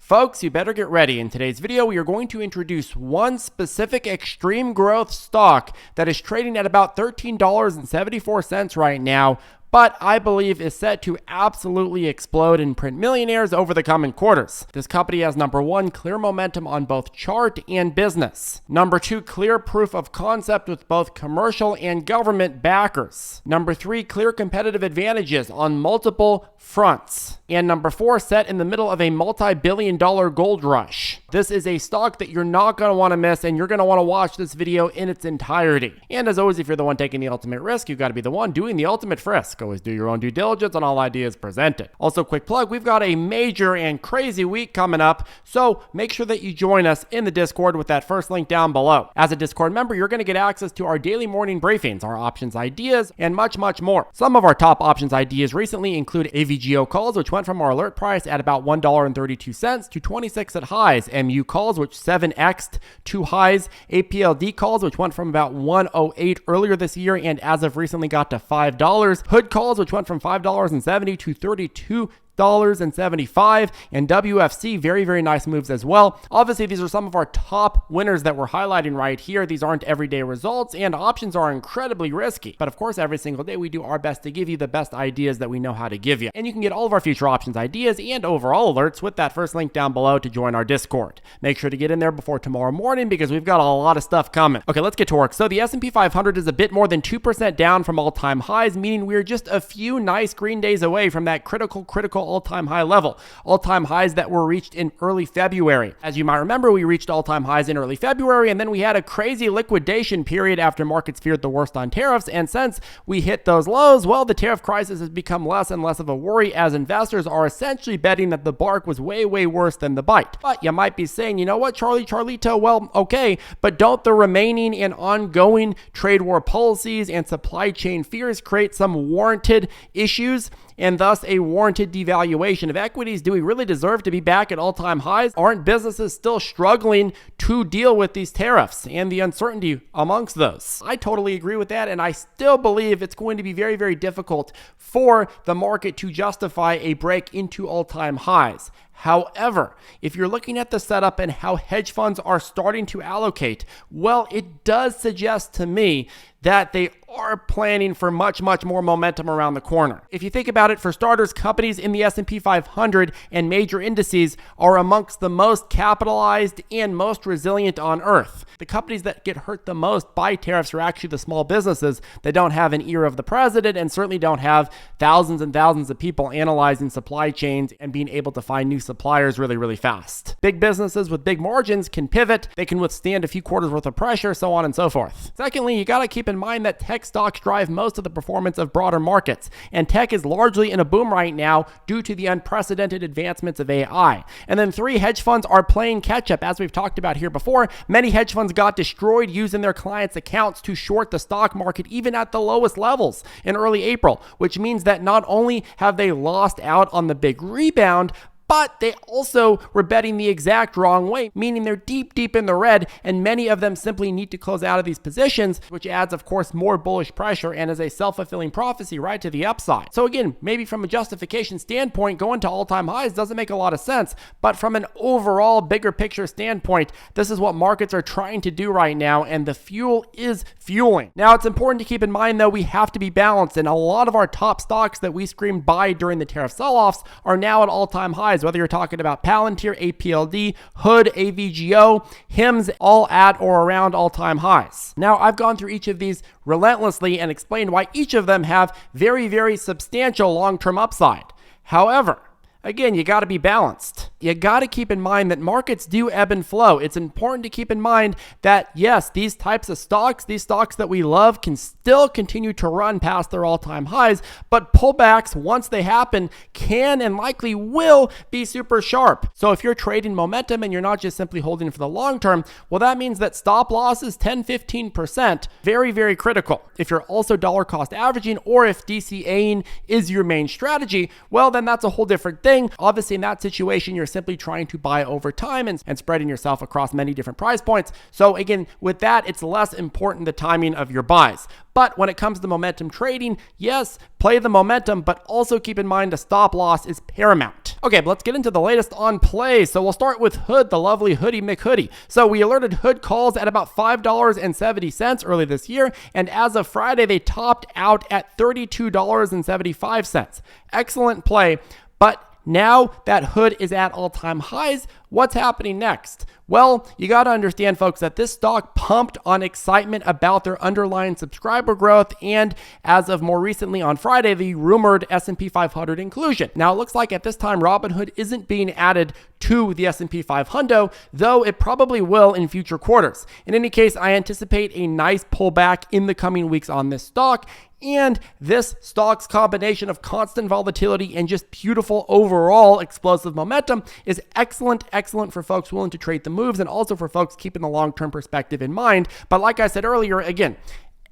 Folks, you better get ready. In today's video, we are going to introduce one specific extreme growth stock that is trading at about $13.74 right now, but I believe is set to absolutely explode and print millionaires over the coming quarters. This company has number one, clear momentum on both chart and business. Number two, clear proof of concept with both commercial and government backers. Number three, clear competitive advantages on multiple fronts. And number four, set in the middle of a multi-billion-dollar gold rush. This is a stock that you're not going to want to miss, and you're going to want to watch this video in its entirety. And as always, if you're the one taking the ultimate risk, you've got to be the one doing the ultimate frisk. Always do your own due diligence on all ideas presented. Also, quick plug, we've got a major and crazy week coming up, so make sure that you join us in the Discord with that first link down below. As a Discord member, you're going to get access to our daily morning briefings, our options ideas, and much, much more. Some of our top options ideas recently include AVGO calls, which went from our alert price at about $1.32 to 26 at highs, MU calls, which 7x'd to highs, APLD calls, which went from about 108 earlier this year and as of recently got to $5, hood calls, which went from $5.70 to $32.75, and WFC, very nice moves as well. Obviously, these are some of our top winners that we're highlighting right here. These aren't everyday results, and options are incredibly risky. But of course, every single day we do our best to give you the best ideas that we know how to give you. And you can get all of our future options ideas and overall alerts with that first link down below to join our Discord. Make sure to get in there before tomorrow morning because we've got a lot of stuff coming. Okay, let's get to work. So the S&P 500 is a bit more than 2% down from all-time highs, meaning we're just a few nice green days away from that critical all-time high level. All-time highs that were reached in early February. As you might remember, we reached all-time highs in early February, and then we had a crazy liquidation period after markets feared the worst on tariffs, and since we hit those lows, well, the tariff crisis has become less and less of a worry as investors are essentially betting that the bark was way worse than the bite. But you might be saying, you know what, Charlito, well, okay, but don't the remaining and ongoing trade war policies and supply chain fears create some warranted issues and thus a warranted devaluation of equities? Do we really deserve to be back at all-time highs? Aren't businesses still struggling to deal with these tariffs and the uncertainty amongst those? I totally agree with that, and I still believe it's going to be very difficult for the market to justify a break into all-time highs. However, if you're looking at the setup and how hedge funds are starting to allocate, well, it does suggest to me that they are planning for much more momentum around the corner. If you think about it, for starters, companies in the S&P 500 and major indices are amongst the most capitalized and most resilient on earth. The companies that get hurt the most by tariffs are actually the small businesses that don't have an ear of the president and certainly don't have thousands and thousands of people analyzing supply chains and being able to find new suppliers really fast. Big businesses with big margins can pivot, they can withstand a few quarters worth of pressure, so on and so forth. Secondly, you got to keep in mind that tech stocks drive most of the performance of broader markets, and tech is largely in a boom right now due to the unprecedented advancements of AI. And then three, hedge funds are playing catch up. As we've talked about here before, many hedge funds got destroyed using their clients' accounts to short the stock market even at the lowest levels in early April, which means that not only have they lost out on the big rebound, but they also were betting the exact wrong way, meaning they're deep in the red, and many of them simply need to close out of these positions, which adds, of course, more bullish pressure and is a self-fulfilling prophecy right to the upside. So again, maybe from a justification standpoint, going to all-time highs doesn't make a lot of sense, but from an overall bigger picture standpoint, this is what markets are trying to do right now, and the fuel is fueling. Now, it's important to keep in mind, though, we have to be balanced, and a lot of our top stocks that we screamed buy during the tariff sell-offs are now at all-time highs. Whether you're talking about Palantir, APLD, Hood, AVGO, HIMS, all at or around all-time highs. Now, I've gone through each of these relentlessly and explained why each of them have very substantial long-term upside. However, again, you got to be balanced. You got to keep in mind that markets do ebb and flow. It's important to keep in mind that, yes, these types of stocks, these stocks that we love, can still continue to run past their all-time highs, but pullbacks, once they happen, can and likely will be super sharp. So if you're trading momentum and you're not just simply holding for the long term, well, that means that stop losses 10-15%, very critical. If you're also dollar cost averaging, or if DCAing is your main strategy, well, then that's a whole different thing. thing. Obviously, in that situation, you're simply trying to buy over time and spreading yourself across many different price points. So again, with that, it's less important the timing of your buys. But when it comes to momentum trading, yes, play the momentum, but also keep in mind the stop loss is paramount. Okay, but let's get into the latest on plays. So we'll start with Hood, the lovely Hoodie McHoodie. So we alerted Hood calls at about $5.70 early this year, and as of Friday, they topped out at $32.75. Excellent play, but now that Hood is at all-time highs, what's happening next? Well, you got to understand, folks, that this stock pumped on excitement about their underlying subscriber growth and, as of more recently on Friday, the rumored S&P 500 inclusion. Now, it looks like at this time, Robinhood isn't being added to the S&P 500, though it probably will in future quarters. In any case, I anticipate a nice pullback in the coming weeks on this stock. And this stock's combination of constant volatility and just beautiful overall explosive momentum is excellent for folks willing to trade the moves and also for folks keeping the long-term perspective in mind. But like I said earlier, again,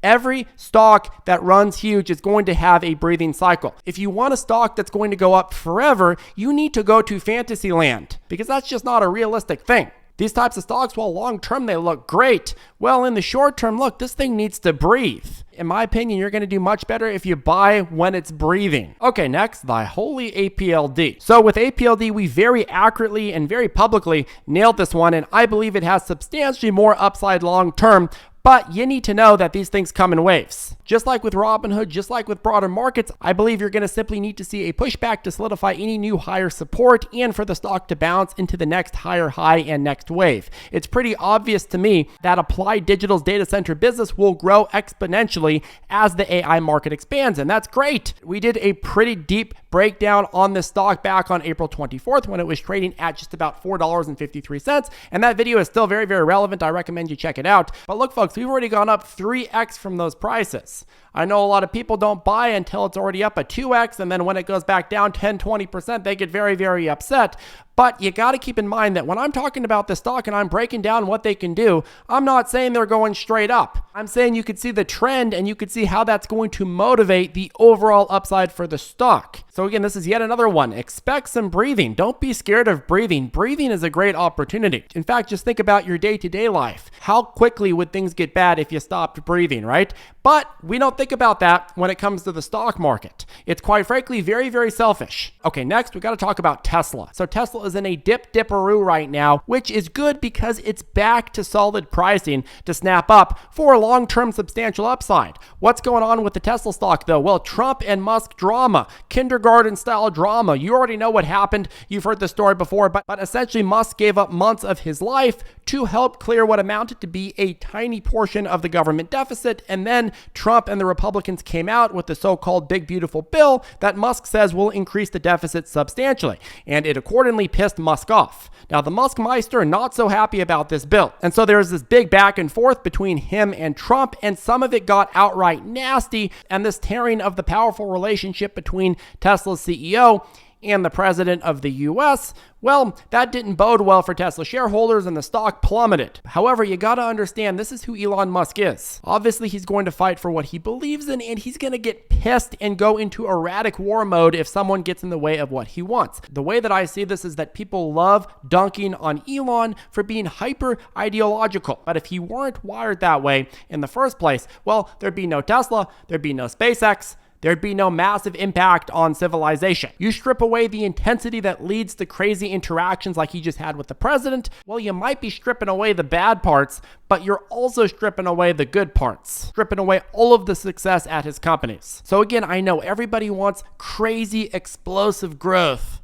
every stock that runs huge is going to have a breathing cycle. If you want a stock that's going to go up forever, you need to go to fantasy land because that's just not a realistic thing. These types of stocks, while long-term they look great, well, in the short term, look, this thing needs to breathe. In my opinion, you're going to do much better if you buy when it's breathing. Okay, next, the holy APLD. So with APLD, we very accurately and very publicly nailed this one, and I believe it has substantially more upside long-term. But you need to know that these things come in waves. Just like with Robinhood, just like with broader markets, I believe you're going to simply need to see a pushback to solidify any new higher support and for the stock to bounce into the next higher high and next wave. It's pretty obvious to me that Applied Digital's data center business will grow exponentially as the AI market expands, and that's great. We did a pretty deep breakdown on this stock back on April 24th when it was trading at just about $4.53, and that video is still very, very relevant. I recommend you check it out. But look, folks, we've already gone up 3x from those prices. I know a lot of people don't buy until it's already up a 2x, and then when it goes back down 10-20%, they get very, very upset. But you got to keep in mind that when I'm talking about the stock and I'm breaking down what they can do, I'm not saying they're going straight up. I'm saying you could see the trend and you could see how that's going to motivate the overall upside for the stock. So again, this is yet another one. Expect some breathing. Don't be scared of breathing. Breathing is a great opportunity. In fact, just think about your day-to-day life. How quickly would things get bad if you stopped breathing, right? But we don't think about that when it comes to the stock market. It's quite frankly very, very selfish. Okay, next we got to talk about Tesla. So Tesla is in a dip-dipperoo right now, which is good because it's back to solid pricing to snap up for a long-term substantial upside. What's going on with the Tesla stock though? Well, Trump and Musk drama, kindergarten-style drama. You already know what happened. You've heard the story before, but essentially Musk gave up months of his life to help clear what amounted to be a tiny portion of the government deficit, and then Trump and the Republicans came out with the so-called big beautiful bill that Musk says will increase the deficit substantially, and it accordingly pissed Musk off. Now the Muskmeister not so happy about this bill, and so there's this big back and forth between him and Trump, and some of it got outright nasty, and this tearing of the powerful relationship between Tesla's CEO and the president of the US, well, that didn't bode well for Tesla shareholders and the stock plummeted. However, you gotta understand this is who Elon Musk is. Obviously, he's going to fight for what he believes in, and he's gonna get pissed and go into erratic war mode if someone gets in the way of what he wants. The way that I see this is that people love dunking on Elon for being hyper ideological. But if he weren't wired that way in the first place, well, there'd be no Tesla, there'd be no SpaceX, there'd be no massive impact on civilization. You strip away the intensity that leads to crazy interactions like he just had with the president, well, you might be stripping away the bad parts, but you're also stripping away the good parts, stripping away all of the success at his companies. So again, I know everybody wants crazy, explosive growth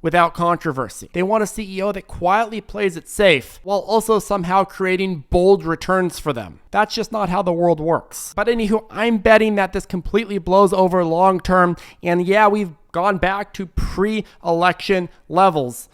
without controversy. They want a CEO that quietly plays it safe while also somehow creating bold returns for them. That's just not how the world works. But anywho, I'm betting that this completely blows over long term, and yeah, we've gone back to pre-election levels.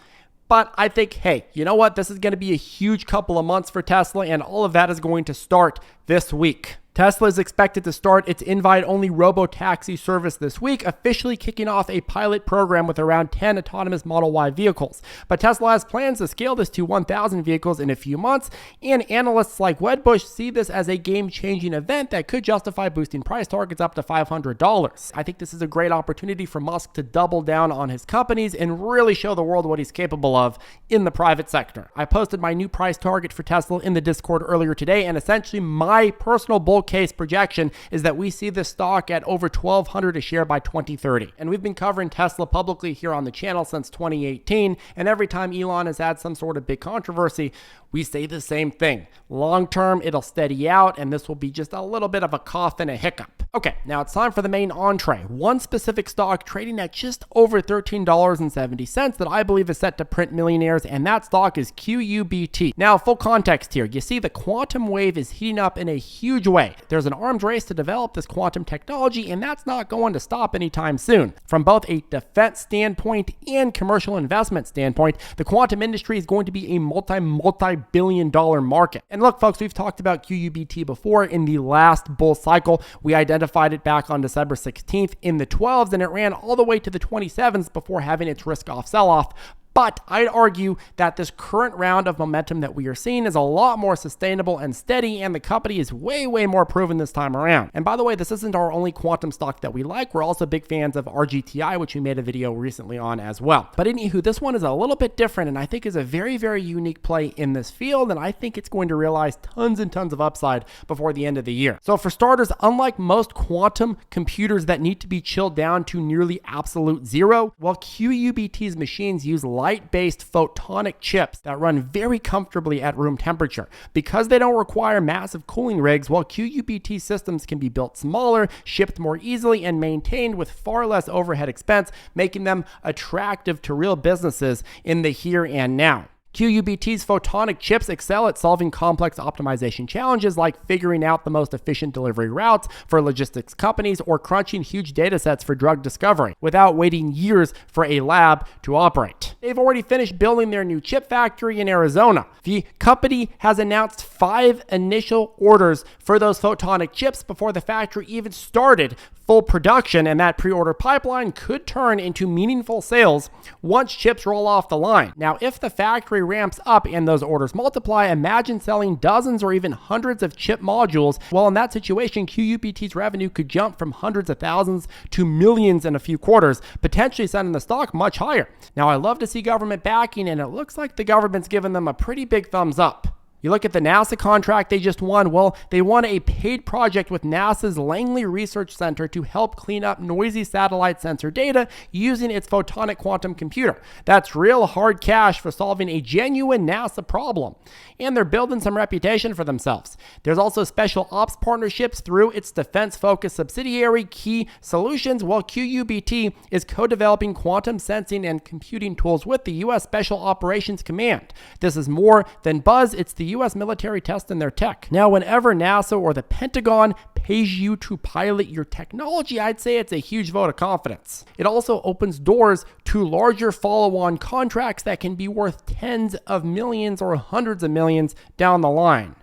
But I think, hey, you know what? This is going to be a huge couple of months for Tesla, and all of that is going to start this week. Tesla is expected to start its invite-only robo-taxi service this week, officially kicking off a pilot program with around 10 autonomous Model Y vehicles. But Tesla has plans to scale this to 1,000 vehicles in a few months, and analysts like Wedbush see this as a game-changing event that could justify boosting price targets up to $500. I think this is a great opportunity for Musk to double down on his companies and really show the world what he's capable of in the private sector. I posted my new price target for Tesla in the Discord earlier today, and essentially my personal bull case projection is that we see this stock at over $1,200 a share by 2030. And we've been covering Tesla publicly here on the channel since 2018, and every time Elon has had some sort of big controversy, we say the same thing. Long term, it'll steady out, and this will be just a little bit of a cough and a hiccup. Okay, now it's time for the main entree. One specific stock trading at just over $13.70 that I believe is set to print millionaires, and that stock is QUBT. Now, full context here. You see, the quantum wave is heating up in a huge way. There's an arms race to develop this quantum technology, and that's not going to stop anytime soon. From both a defense standpoint and commercial investment standpoint, the quantum industry is going to be a multi-billion-dollar market. And look, folks, we've talked about QUBT before in the last bull cycle. We identified it back on December 16th in the 12s, and it ran all the way to the 27s before having its risk-off sell-off. But I'd argue that this current round of momentum that we are seeing is a lot more sustainable and steady, and the company is way more proven this time around. And by the way, this isn't our only quantum stock that we like. We're also big fans of RGTI, which we made a video recently on as well. But anywho, this one is a little bit different, and I think is a very unique play in this field, and I think it's going to realize tons and tons of upside before the end of the year. So for starters, unlike most quantum computers that need to be chilled down to nearly absolute zero, while QUBT's machines use light-based photonic chips that run very comfortably at room temperature. Because they don't require massive cooling rigs, while QUBT systems can be built smaller, shipped more easily, and maintained with far less overhead expense, making them attractive to real businesses in the here and now. QUBT's photonic chips excel at solving complex optimization challenges like figuring out the most efficient delivery routes for logistics companies or crunching huge data sets for drug discovery without waiting years for a lab to operate. They've already finished building their new chip factory in Arizona. The company has announced 5 initial orders for those photonic chips before the factory even started full production, and that pre-order pipeline could turn into meaningful sales once chips roll off the line. Now, if the factory ramps up and those orders multiply, imagine selling dozens or even hundreds of chip modules. Well, in that situation, QUBT's revenue could jump from hundreds of thousands to millions in a few quarters, potentially sending the stock much higher. Now, I love to see government backing, and it looks like the government's given them a pretty big thumbs up. You look at the NASA contract they just won. Well, they won a paid project with NASA's Langley Research Center to help clean up noisy satellite sensor data using its photonic quantum computer. That's real hard cash for solving a genuine NASA problem. And they're building some reputation for themselves. There's also special ops partnerships through its defense-focused subsidiary Key Solutions, while QUBT is co-developing quantum sensing and computing tools with the U.S. Special Operations Command. This is more than buzz. It's the U.S. military testing their tech. Now, whenever NASA or the Pentagon pays you to pilot your technology, I'd say it's a huge vote of confidence. It also opens doors to larger follow-on contracts that can be worth tens of millions or hundreds of millions down the line.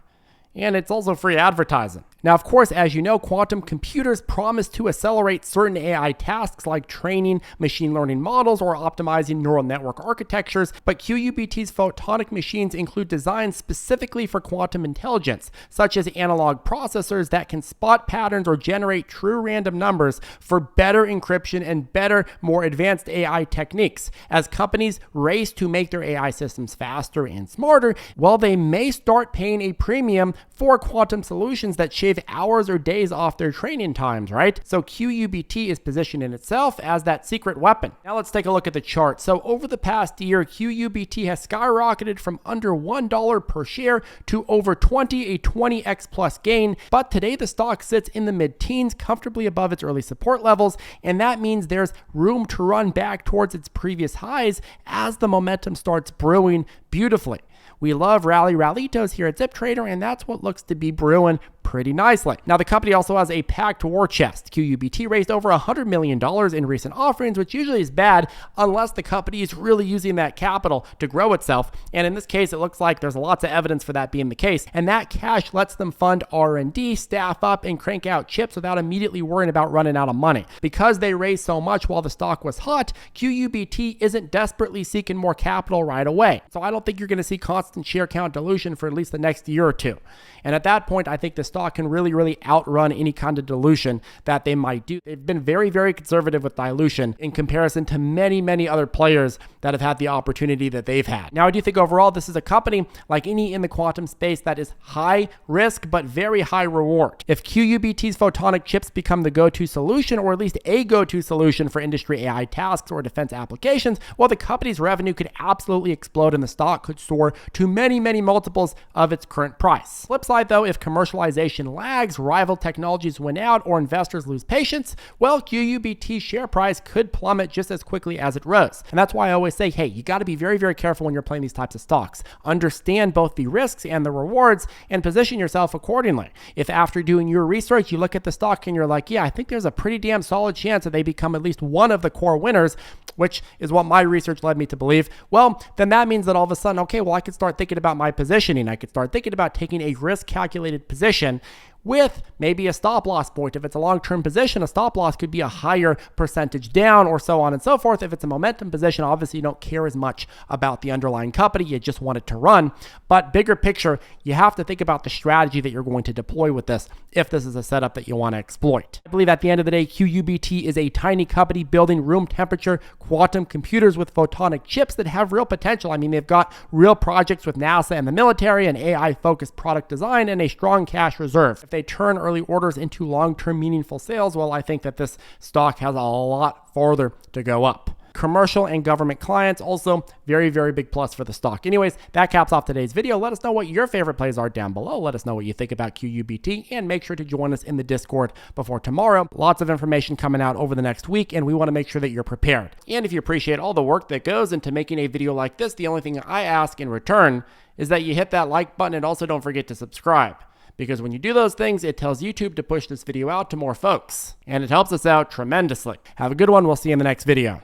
And it's also free advertising. Now, of course, as you know, quantum computers promise to accelerate certain AI tasks like training machine learning models or optimizing neural network architectures, but QUBT's photonic machines include designs specifically for quantum intelligence, such as analog processors that can spot patterns or generate true random numbers for better encryption and better, more advanced AI techniques. As companies race to make their AI systems faster and smarter, while they may start paying a premium for quantum solutions that shave hours or days off their training times, right? So QUBT is positioned in itself as that secret weapon. Now let's take a look at the chart. So over the past year, QUBT has skyrocketed from under $1 per share to over 20, a 20x plus gain. But today the stock sits in the mid-teens, comfortably above its early support levels, and that means there's room to run back towards its previous highs as the momentum starts brewing beautifully. We love rallitos here at ZipTrader, and that's what looks to be brewing pretty nicely. Now, the company also has a packed war chest. QUBT raised over $100 million in recent offerings, which usually is bad unless the company is really using that capital to grow itself. And in this case, it looks like there's lots of evidence for that being the case. And that cash lets them fund R&D, staff up, and crank out chips without immediately worrying about running out of money. Because they raised so much while the stock was hot, QUBT isn't desperately seeking more capital right away. So I don't think you're going to see constant share count dilution for at least the next year or two. And at that point, I think the stock can really outrun any kind of dilution that they might do. They've been very conservative with dilution in comparison to many other players that have had the opportunity that they've had. Now, I do think overall, this is a company like any in the quantum space that is high risk, but very high reward. If QUBT's photonic chips become the go-to solution, or at least a go-to solution for industry AI tasks or defense applications, well, the company's revenue could absolutely explode and the stock could soar to many multiples of its current price. Flip side though, if commercialization lags, rival technologies win out, or investors lose patience, well, QUBT's share price could plummet just as quickly as it rose. And that's why I always say, hey, you got to be very careful when you're playing these types of stocks. Understand both the risks and the rewards and position yourself accordingly. If after doing your research, you look at the stock and you're like, yeah, I think there's a pretty damn solid chance that they become at least one of the core winners, which is what my research led me to believe, well, then that means that all of a sudden, okay, well, I could start thinking about my positioning. I could start thinking about taking a risk calculated position with maybe a stop loss point. If it's a long-term position, a stop loss could be a higher percentage down, or so on and so forth. If it's a momentum position, obviously you don't care as much about the underlying company. You just want it to run. But bigger picture, you have to think about the strategy that you're going to deploy with this if this is a setup that you want to exploit. I believe at the end of the day, QUBT is a tiny company building room temperature quantum computers with photonic chips that have real potential. I mean, they've got real projects with NASA and the military, and AI-focused product design, and a strong cash reserve. If they turn early orders into long-term meaningful sales, well, I think that this stock has a lot farther to go up. Commercial and government clients, also very big plus for the stock. Anyways, that caps off today's video. Let us know what your favorite plays are down below. Let us know what you think about QUBT, and make sure to join us in the Discord before tomorrow. Lots of information coming out over the next week, and we want to make sure that you're prepared. And if you appreciate all the work that goes into making a video like this, the only thing I ask in return is that you hit that like button, and also don't forget to subscribe. Because when you do those things, it tells YouTube to push this video out to more folks. And it helps us out tremendously. Have a good one. We'll see you in the next video.